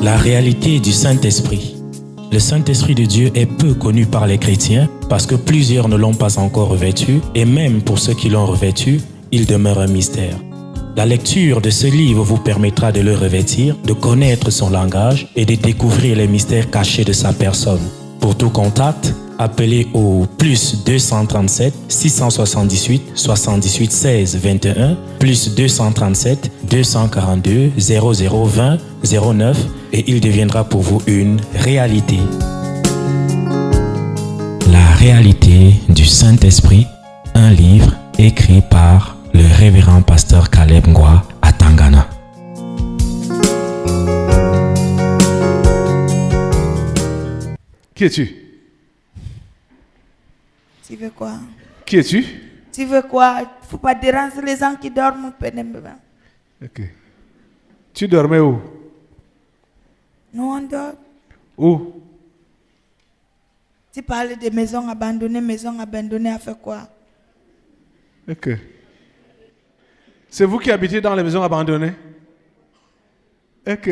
La réalité du Saint-Esprit. Le Saint-Esprit de Dieu est peu connu par les chrétiens parce que plusieurs ne l'ont pas encore revêtu et même pour ceux qui l'ont revêtu, il demeure un mystère. La lecture de ce livre vous permettra de le revêtir, de connaître son langage et de découvrir les mystères cachés de sa personne. Pour tout contact, appelez au plus 237 678 78 16 21 plus 237 242 0020 09 et il deviendra pour vous une réalité. La réalité du Saint-Esprit, un livre écrit par le révérend pasteur Caleb Ngwa à Tangana. Qui es-tu? Tu veux quoi? Qui es-tu? Tu veux quoi? Il ne faut pas déranger les gens qui dorment. Ok. Tu dormais où? Nous, on dort. Où? Tu parles de maisons abandonnées, à faire quoi? Ok. C'est vous qui habitez dans les maisons abandonnées? Ok.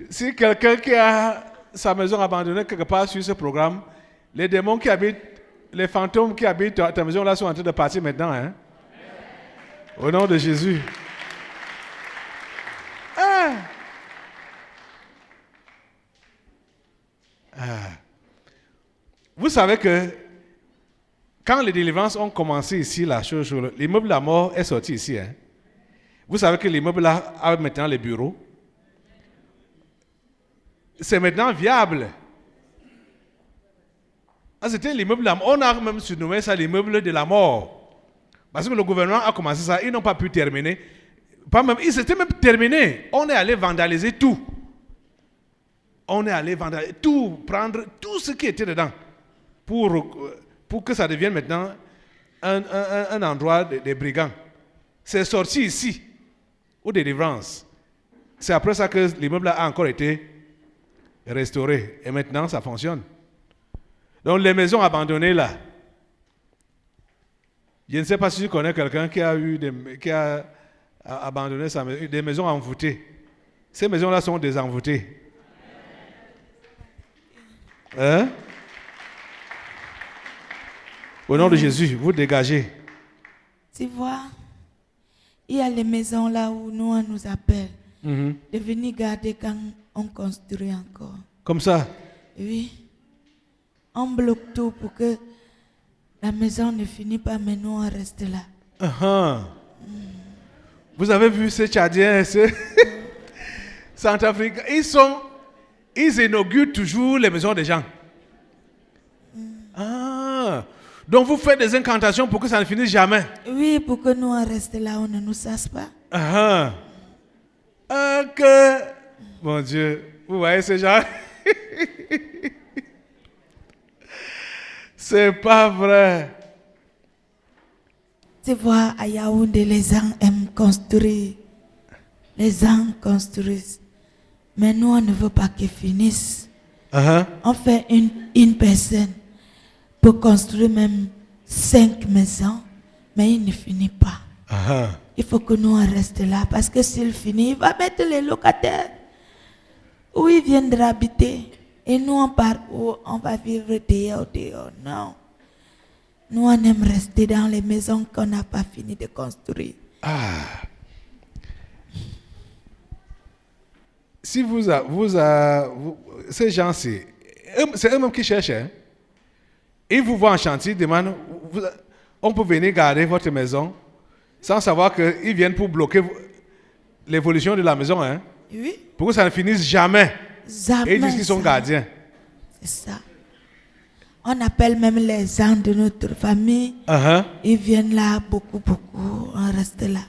Si quelqu'un qui a sa maison abandonnée quelque part sur ce programme, les démons qui habitent, les fantômes qui habitent ta maison là sont en train de partir maintenant. Hein? Au nom de Jésus. Vous savez que quand les délivrances ont commencé ici, l'immeuble La Mort est sorti ici. Hein? Vous savez que l'immeuble là a maintenant les bureaux. C'est maintenant viable. C'était l'immeuble de la mort. On a même surnommé ça l'immeuble de la mort. Parce que le gouvernement a commencé ça, ils n'ont pas pu terminer. Ils étaient même terminés. On est allé vandaliser tout. On est allé vandaliser tout, prendre tout ce qui était dedans pour que ça devienne maintenant un endroit des brigands. C'est sorti ici, aux délivrances. C'est après ça que l'immeuble a encore été restauré. Et maintenant, ça fonctionne. Donc, les maisons abandonnées là, je ne sais pas si tu connais quelqu'un qui a abandonné sa maison, des maisons envoûtées. Ces maisons-là sont désenvoûtées. Hein? Au nom de Jésus, vous dégagez. Tu vois, il y a les maisons là où nous, on nous appelle de venir garder quand on construit encore. Comme ça? Oui. On bloque tout pour que la maison ne finisse pas, mais nous, on reste là. Vous avez vu ces Tchadiens, ces Centrafricains, ils inaugurent toujours les maisons des gens. Donc vous faites des incantations pour que ça ne finisse jamais. Oui, pour que nous, on reste là, on ne nous sache pas. Ok. Mon Dieu, vous voyez ces gens? C'est pas vrai. Tu vois, à Yaoundé, les gens aiment construire. Les gens construisent. Mais nous, on ne veut pas qu'ils finissent. On fait une personne pour construire même 5 maisons, mais il ne finit pas. Il faut que nous, on reste là, parce que s'il finit, il va mettre les locataires où il viendra habiter. Et nous, on part où on va vivre dehors. Non. Nous, on aime rester dans les maisons qu'on n'a pas fini de construire. Si ces gens, c'est eux-mêmes qui cherchent. Hein? Ils vous voient en chantier, ils demandent, on peut venir garder votre maison sans savoir qu'ils viennent pour bloquer l'évolution de la maison. Hein? Oui. Pour que ça ne finisse jamais. Jamais. Et ils disent qu'ils sont gardiens. C'est ça. On appelle même les gens de notre famille. Ils viennent là, beaucoup. On reste là.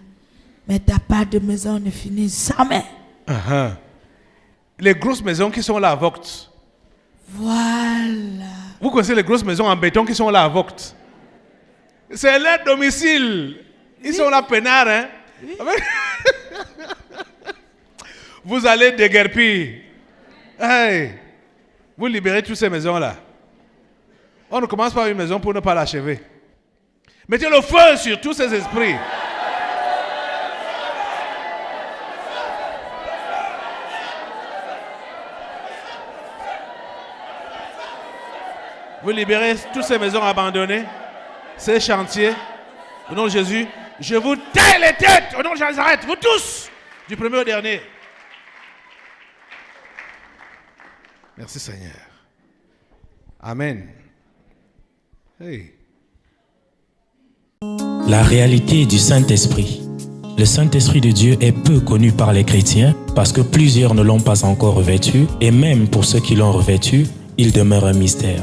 Mais ta part de maison ne finit jamais. Les grosses maisons qui sont là à Vogt. Voilà. Vous connaissez les grosses maisons en béton qui sont là à Vogt. C'est leur domicile. Ils sont là peinards. Hein? Oui. Vous allez déguerpir. Hey, vous libérez toutes ces maisons-là. On ne commence pas une maison pour ne pas l'achever. Mettez le feu sur tous ces esprits. Vous libérez toutes ces maisons abandonnées, ces chantiers. Au nom de Jésus, je vous taille les têtes. Au nom de Jésus, arrête, vous tous, du premier au dernier. Merci Seigneur. Amen. Hey. La réalité du Saint-Esprit. Le Saint-Esprit de Dieu est peu connu par les chrétiens parce que plusieurs ne l'ont pas encore revêtu et même pour ceux qui l'ont revêtu, il demeure un mystère.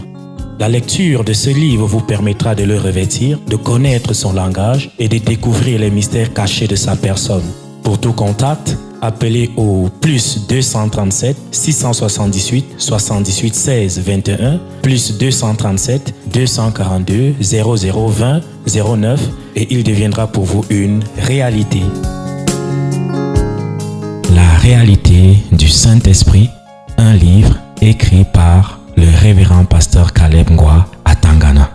La lecture de ce livre vous permettra de le revêtir, de connaître son langage et de découvrir les mystères cachés de sa personne. Pour tout contact, appelez au plus 237 678 78 16 21 plus 237 242 0020 09 et il deviendra pour vous une réalité. La réalité du Saint-Esprit, un livre écrit par le révérend pasteur Caleb Ngwa à Tangana.